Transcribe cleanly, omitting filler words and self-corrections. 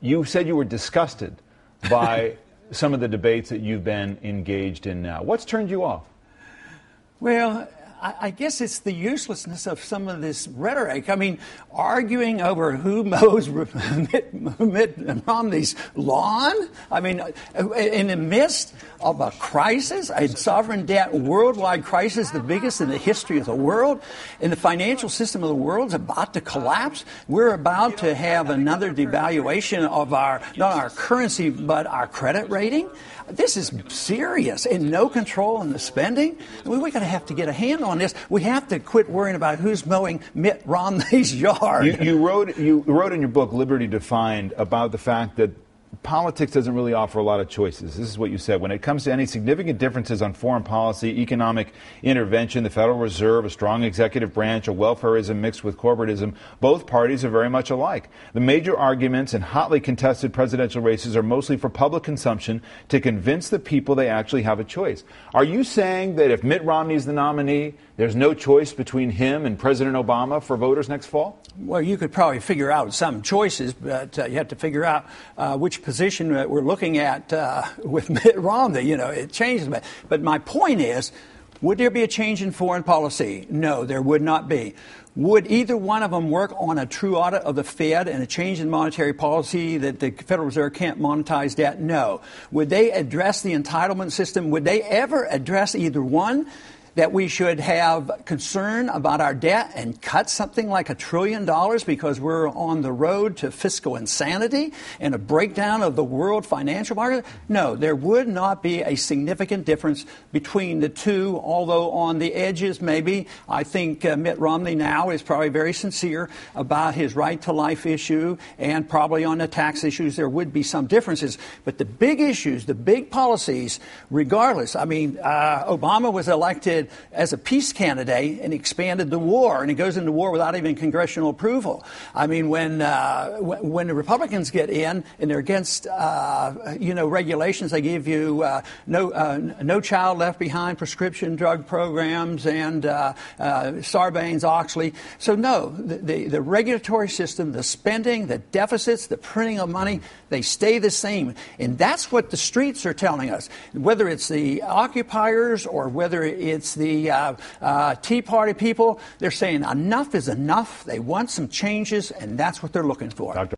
You said you were disgusted by some of the debates that you've been engaged in now. What's turned you off? Well, I guess it's the uselessness of some of this rhetoric. I mean, arguing over who mows Mitt Romney's lawn? I mean, in the midst of a crisis, a sovereign debt worldwide crisis, the biggest in the history of the world, and the financial system of the world is about to collapse. We're about to have another devaluation of not our currency, but our credit rating. This is serious, and no control on the spending. We're going to have to get a handle on this. We have to quit worrying about who's mowing Mitt Romney's yard. You wrote in your book, Liberty Defined, about the fact that politics doesn't really offer a lot of choices. This is what you said. When it comes to any significant differences on foreign policy, economic intervention, the Federal Reserve, a strong executive branch, a welfareism mixed with corporatism, both parties are very much alike. The major arguments in hotly contested presidential races are mostly for public consumption to convince the people they actually have a choice. Are you saying that if Mitt Romney is the nominee, there's no choice between him and President Obama for voters next fall? Well, you could probably figure out some choices, but you have to figure out which position that we're looking at with Mitt Romney. You know, it changes. But my point is, would there be a change in foreign policy? No, there would not be. Would either one of them work on a true audit of the Fed and a change in monetary policy that the Federal Reserve can't monetize debt? No. Would they address the entitlement system? Would they ever address either one? That we should have concern about our debt and cut something like $1 trillion because we're on the road to fiscal insanity and a breakdown of the world financial market? No, there would not be a significant difference between the two, although on the edges maybe. I think Mitt Romney now is probably very sincere about his right to life issue, and probably on the tax issues there would be some differences. But the big issues, the big policies, regardless, I mean, Obama was elected as a peace candidate and expanded the war, and he goes into war without even congressional approval. I mean, when the Republicans get in and they're against regulations, they give you no child left behind prescription drug programs and Sarbanes-Oxley. So no, the regulatory system, the spending, the deficits, the printing of money, they stay the same, and that's what the streets are telling us. Whether it's the occupiers or whether it's the Tea Party people, they're saying enough is enough. They want some changes, and that's what they're looking for. Dr.